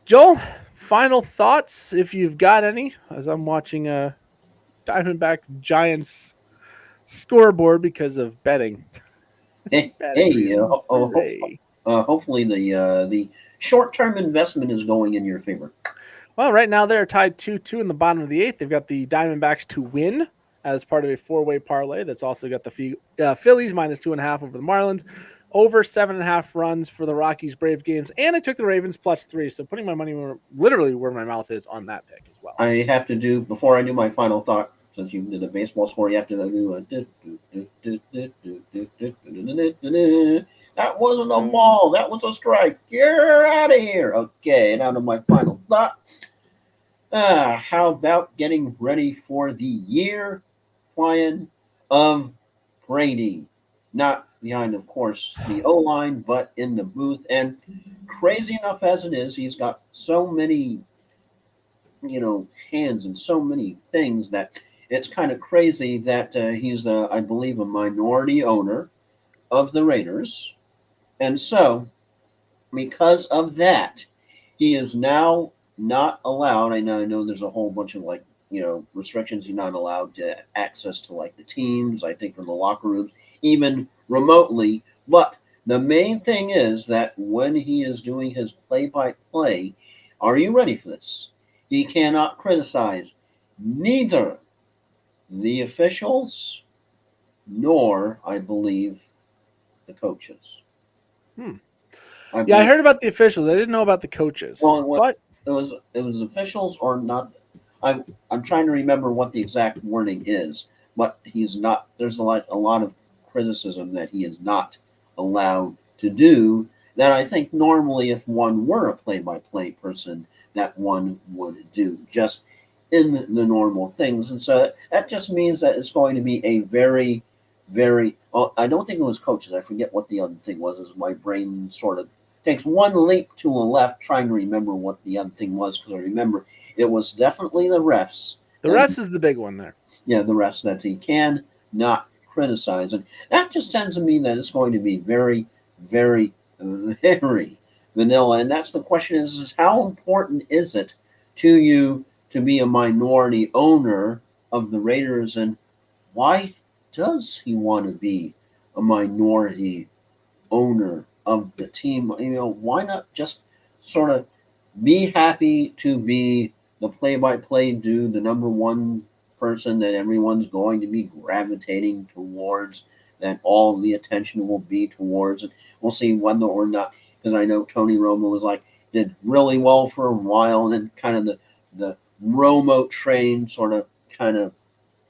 Joel, final thoughts if you've got any, as I'm watching a Diamondback Giants scoreboard because of betting. Hey, Betting reasons. Hooray. hopefully the short-term investment is going in your favor. Well, right now they're tied 2-2 in the bottom of the eighth. They've got the Diamondbacks to win as part of a 4-way parlay. That's also got the Phillies minus 2.5 over the Marlins, over 7.5 runs for the Rockies Brave games, and I took the Ravens +3. So putting my money literally where my mouth is on that pick as well. I have to do before I do my final thought. Since you did a baseball score, you have to do that wasn't a ball. That was a strike. You're out of here. Okay, now to my final thought. How about getting ready for the year flying of Brady? Not behind, of course, the O line, but in the booth. And crazy enough as it is, he's got so many, hands and so many things that it's kind of crazy that he's, I believe, a minority owner of the Raiders. And so, because of that, he is now not allowed. I know there's a whole bunch of restrictions. You're not allowed to access to the teams, I think, or the locker rooms, even remotely. But the main thing is that when he is doing his play-by-play, are you ready for this? He cannot criticize neither the officials nor, I believe, the coaches. I heard about the officials. I didn't know about the coaches. But it was officials or not. I'm trying to remember what the exact wording is, but he's not. There's a lot of criticism that he is not allowed to do. That I think normally, if one were a play-by-play person, that one would do just in the normal things. And so that just means that it's going to be a very, very. I don't think it was coaches. I forget what the other thing was. As my brain sort of takes one leap to the left, trying to remember what the other thing was, because I remember it was definitely the refs. The refs is the big one there. Yeah, the refs that he can not criticize, and that just tends to mean that it's going to be very, very very vanilla. And that's the question: is how important is it to you to be a minority owner of the Raiders, and why does he want to be a minority owner of the team? Why not just sort of be happy to be the play-by-play dude, the number one person that everyone's going to be gravitating towards, that all the attention will be towards, and we'll see whether or not. Because I know Tony Romo was like did really well for a while, and then kind of the Romo train sort of kind of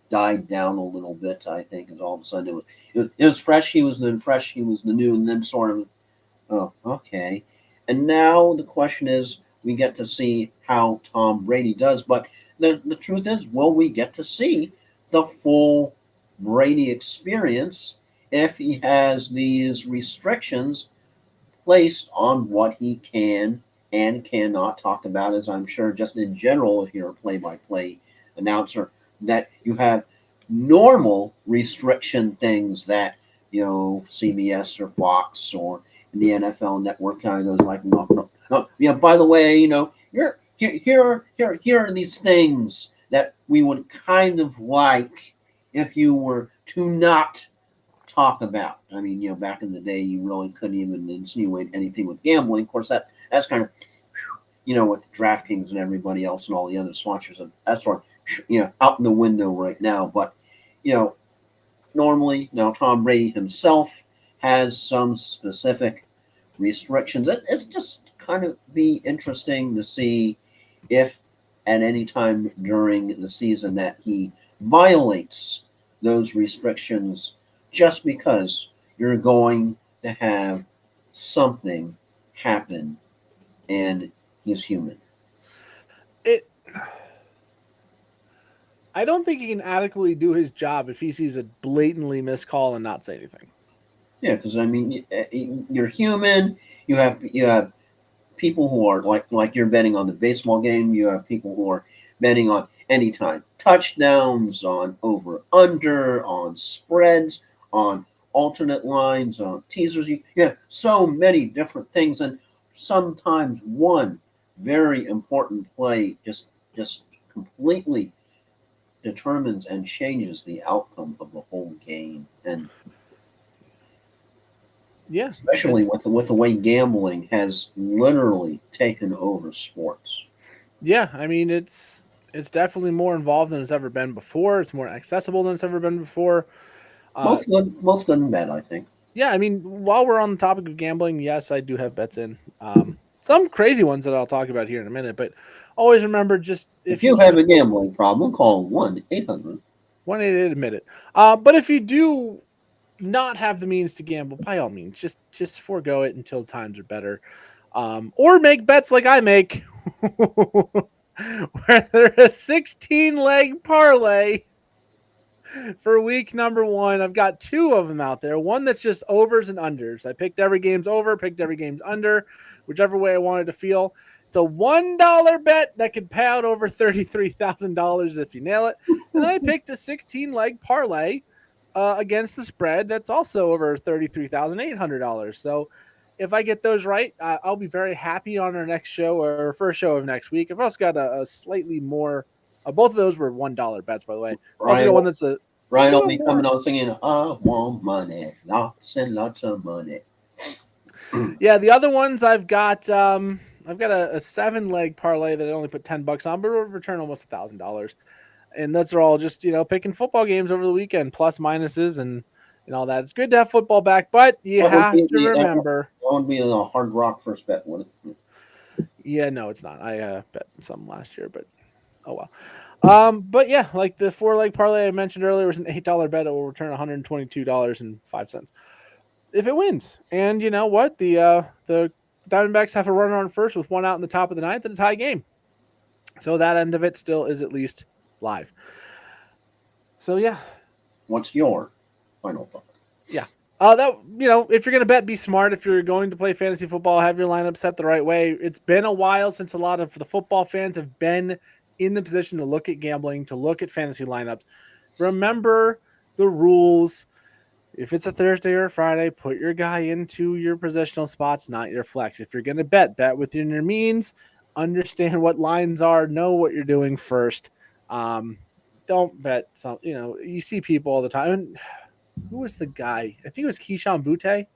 died down a little bit. I think, as all of a sudden it was fresh. He was the fresh. He was the new, and then sort of, oh, okay. And now the question is, we get to see how Tom Brady does. But the truth is, will we get to see the full Brady experience if he has these restrictions placed on what he can and cannot talk about? As I'm sure, just in general, if you're a play by play announcer, that you have normal restriction things that, CBS or Fox or the NFL network kind of goes like, no, no, no. Yeah, by the way, here are these things that we would kind of like if you were to not talk about. I mean, back in the day, you really couldn't even insinuate anything with gambling. Of course, that's kind of, with DraftKings and everybody else and all the other sponsors, that's sort of, out in the window right now. But, you know, normally now Tom Brady himself has some specific restrictions. It's just kind of be interesting to see if at any time during the season that he violates those restrictions, just because you're going to have something happen and he's human. It. I don't think he can adequately do his job if he sees a blatantly missed call and not say anything. Yeah, because I mean, you're human. You have people who are like you're betting on the baseball game. You have people who are betting on anytime touchdowns, on over under, on spreads, on alternate lines, on teasers. You have so many different things, and sometimes one very important play just completely determines and changes the outcome of the whole game. And Yeah, especially it's with the way gambling has literally taken over sports. yeah. I mean, it's definitely more involved than it's ever been before. It's more accessible than it's ever been before. Uh, Both good and bad, I think. yeah, I mean, while we're on the topic of gambling, yes, I do have bets in. Some crazy ones that I'll talk about here in a minute, but always remember, just If if you you can have a afford gambling problem, call 1-800. 1-800 admit it. But if you do not have the means to gamble, by all means, just forego it until times are better. Or make bets like I make, where there's a 16 leg parlay for week number one. I've got two of them out there. One that's just overs and unders. I picked every game's over, picked every game's under, whichever way I wanted to feel. It's a $1 bet that could pay out over $33,000 if you nail it. And then I picked a 16 leg parlay against the spread that's also over $33,800. So if I get those right, I'll be very happy on our next show or first show of next week. I've also got a slightly more. Both of those were $1 bets, by the way. I've also Ryan, got one that's a Ryan will little be coming more. on singing, I want money, lots and lots of money. Yeah, the other ones I've got a 7 leg parlay that I only put $10 on, but it'll return almost $1,000. And those are all just picking football games over the weekend, plus minuses and all that. It's good to have football back, but you That would have be to that remember. would be a hard rock first bet, would it? Yeah, no, it's not. I bet some last year, but oh well. But yeah, like the 4 leg parlay I mentioned earlier was an $8 bet. It will return $122.05 if it wins. And you know what? The Diamondbacks have a runner on first with one out in the top of the ninth and a tie game. So that end of it still is at least live. So yeah, What's your final thought? yeah. That if you're gonna bet, be smart. If you're going to play fantasy football, have your lineup set the right way. It's been a while since a lot of the football fans have been in the position to look at gambling, to look at fantasy lineups. Remember the rules. If it's a Thursday or a Friday, put your guy into your positional spots, not your flex. If you're going to bet within your means. Understand what lines are. Know what you're doing first. Um, don't bet some. You see people all the time. And who was the guy? I think it was Keyshawn Butte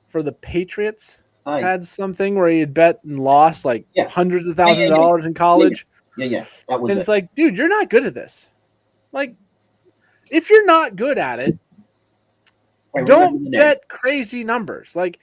for the Patriots. Hi. Had something where he had bet and lost like Yeah. hundreds of Yeah. thousands Yeah. of Yeah. dollars in Yeah. Yeah. college. Yeah. Yeah. That was And it. it's like, dude, you're not good at this. Like, if you're not good at it, I remember the don't name. bet crazy numbers. Like,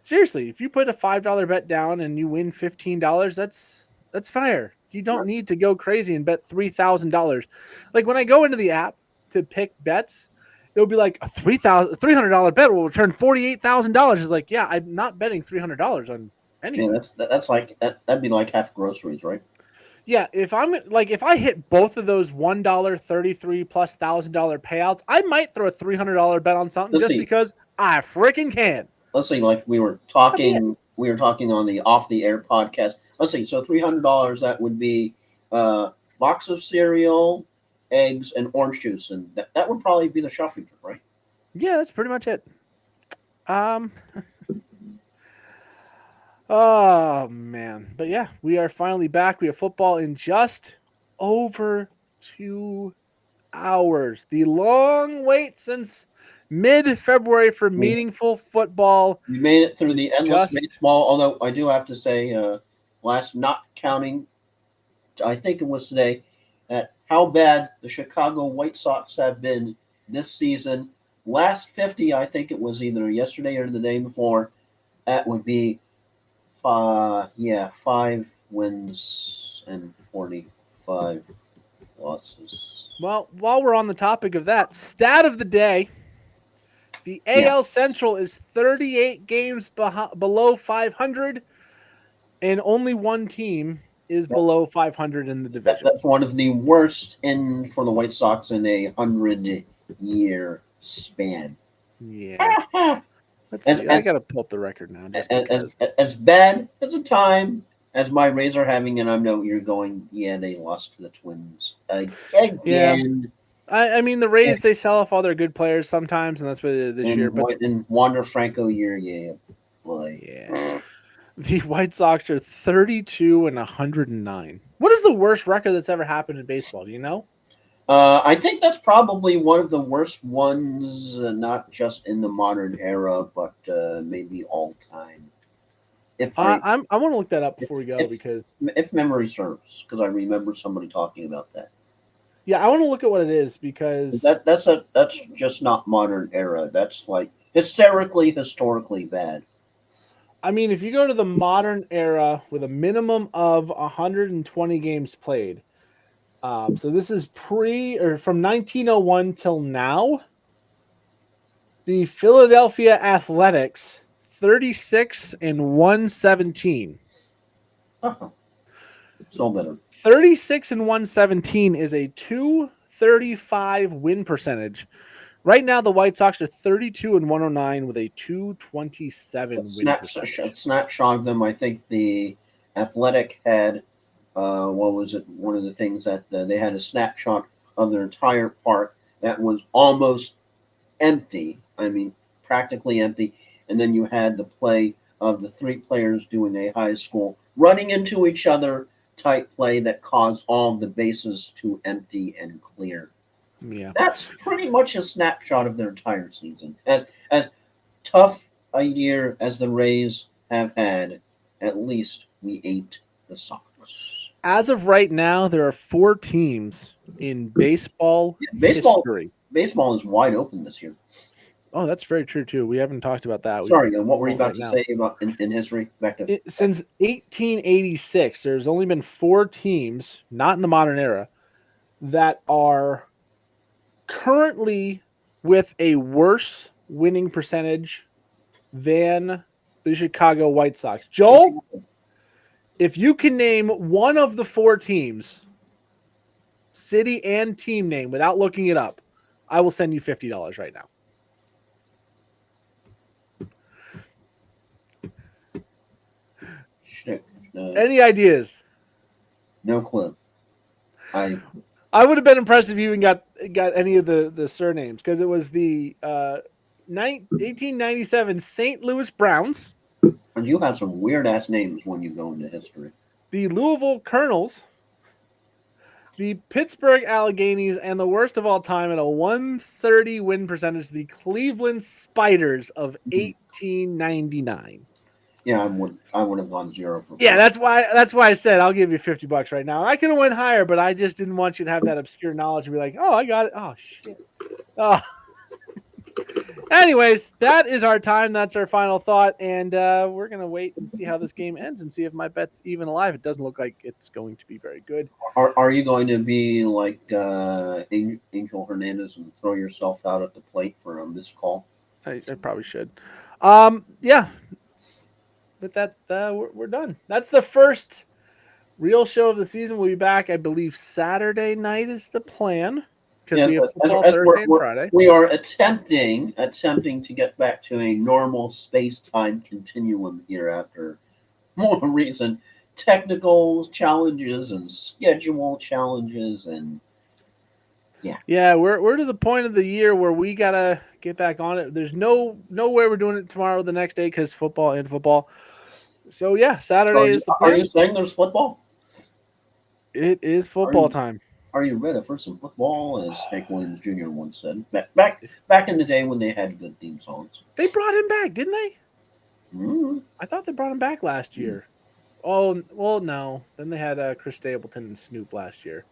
seriously, if you put a $5 bet down and you win $15, that's fire. You don't need to go crazy and bet $3,000. Like when I go into the app to pick bets, it'll be like a $300 bet will return $48,000. It's like, yeah, I'm not betting $300 on Yeah, anything. that's like that'd be like half groceries, right? Yeah, if I hit both of those $1 33 plus $1,000 payouts, I might throw a $300 bet on something Let's just see. because I freaking can. Let's see. Like That'd be it. we were talking on the off the air podcast. Let's see. So $300 that would be box of cereal, eggs, and orange juice, and that would probably be the shopping trip, right? Yeah, that's pretty much it. Um, oh man, but yeah, we are finally back. We have football in just over 2 hours. The long wait since mid-February for We meaningful football we made it through is the endless just baseball. Although I do have to say, last not counting, I think it was today, at how bad the Chicago White Sox have been this season. Last 50, I think it was either yesterday or the day before. That would be, 5 wins and 45 losses. well. While we're on the topic of that, stat of the day: the Yeah, AL Central is 38 games below 500, and only one team is that, below 500 in the division. that's one of the worst in for the White Sox in a 100-year span. Yeah. Let's as, see. I as, gotta pull up the record now, just as, because. as bad as a time as my Rays are having, and I know you're going, yeah, they lost to the Twins Yeah, again. I mean the Rays, they sell off all their good players sometimes, and that's what they did this year. But And Wander Franco year, yeah, boy. yeah, the White Sox are 32 and 109. What is the worst record that's ever happened in baseball? Do you know? I think that's probably one of the worst ones, not just in the modern era, but maybe all time. If I I want to look that up if before we go if because if memory serves, because I remember somebody talking about that. yeah, I want to look at what it is because That's just not modern era. That's like historically bad. I mean if you go to the modern era with a minimum of 120 games played, so this is pre or from 1901 till now. The Philadelphia Athletics 36 and 117. Uh-huh. So better. 36 and 117 is a 235 win percentage. Right now, the White Sox are 32 and 109 with a 227 win percentage. Snapshot of them. I think the Athletic had what was it? One of the things that they had a snapshot of their entire park that was almost empty. I mean, practically empty. And then you had the play of the three players doing a high school running into each other type play that caused all the bases to empty and clear. Yeah. That's pretty much a snapshot of their entire season. As tough a year as the Rays have had, at least we ate the Sox. As of right now, there are 4 teams in baseball Yeah, history. baseball is wide open this year. Oh, that's very true, too. We haven't talked about that. We Sorry, what were you won't about right to now. say about in history? Back to Since 1886, there's only been 4 teams, not in the modern era, that are currently with a worse winning percentage than the Chicago White Sox. Joel, if you can name one of the 4 teams, city and team name, without looking it up, I will send you $50 right now. shit, Any ideas? no clue. I I would have been impressed if you even got any of the surnames, because it was the 1897 St. Louis Browns, And you have some weird ass names when you go into history. the Louisville Colonels, the Pittsburgh Alleghenies, and the worst of all time at a 130 win percentage, the Cleveland Spiders of 1899. Yeah, I would have gone 0 for Yeah, 5. that's why I said I'll give you $50 right now. I could have went higher, but I just didn't want you to have that obscure knowledge and be like, oh, I got it. Oh shit. Oh. Anyways, that is our time. That's our final thought, and we're gonna wait and see how this game ends and see if my bet's even alive. It doesn't look like it's going to be very good. Are you going to be like Angel Hernandez and throw yourself out at the plate for a missed call? I probably should. Yeah, but that we're done. That's the first real show of the season. We'll be back, I believe, Saturday night is the plan, because Yes, we have football as Thursday and Friday. we are attempting to get back to a normal space time continuum here after more recent technical challenges and schedule challenges and Yeah, we're to the point of the year where we gotta get back on it. There's no way we're doing it tomorrow or the next day, because football and football. So yeah, Saturday is the are you plan. saying there's football? It is Are football you time. are you ready for some football? As Hank Williams Jr. once said, back in the day when they had good theme songs. They brought him back, didn't they? Mm. I thought they brought him back last year. Oh well, no. Then they had Chris Stapleton and Snoop last year.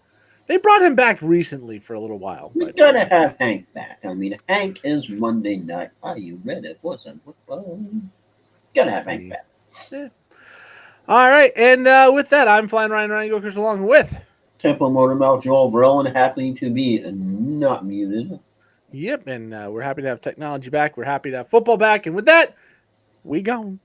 They brought him back recently for a little while, We but gotta have Hank back. I mean, Hank is Monday night. Are you ready for some football? Gotta have Hank back. yeah. All right, and with that, I'm Flying Ryan Gokers along with. Temple Motor Mouth Joel Verlin, happy to be not muted. Yep, and we're happy to have technology back. We're happy to have football back, and with that, we gone.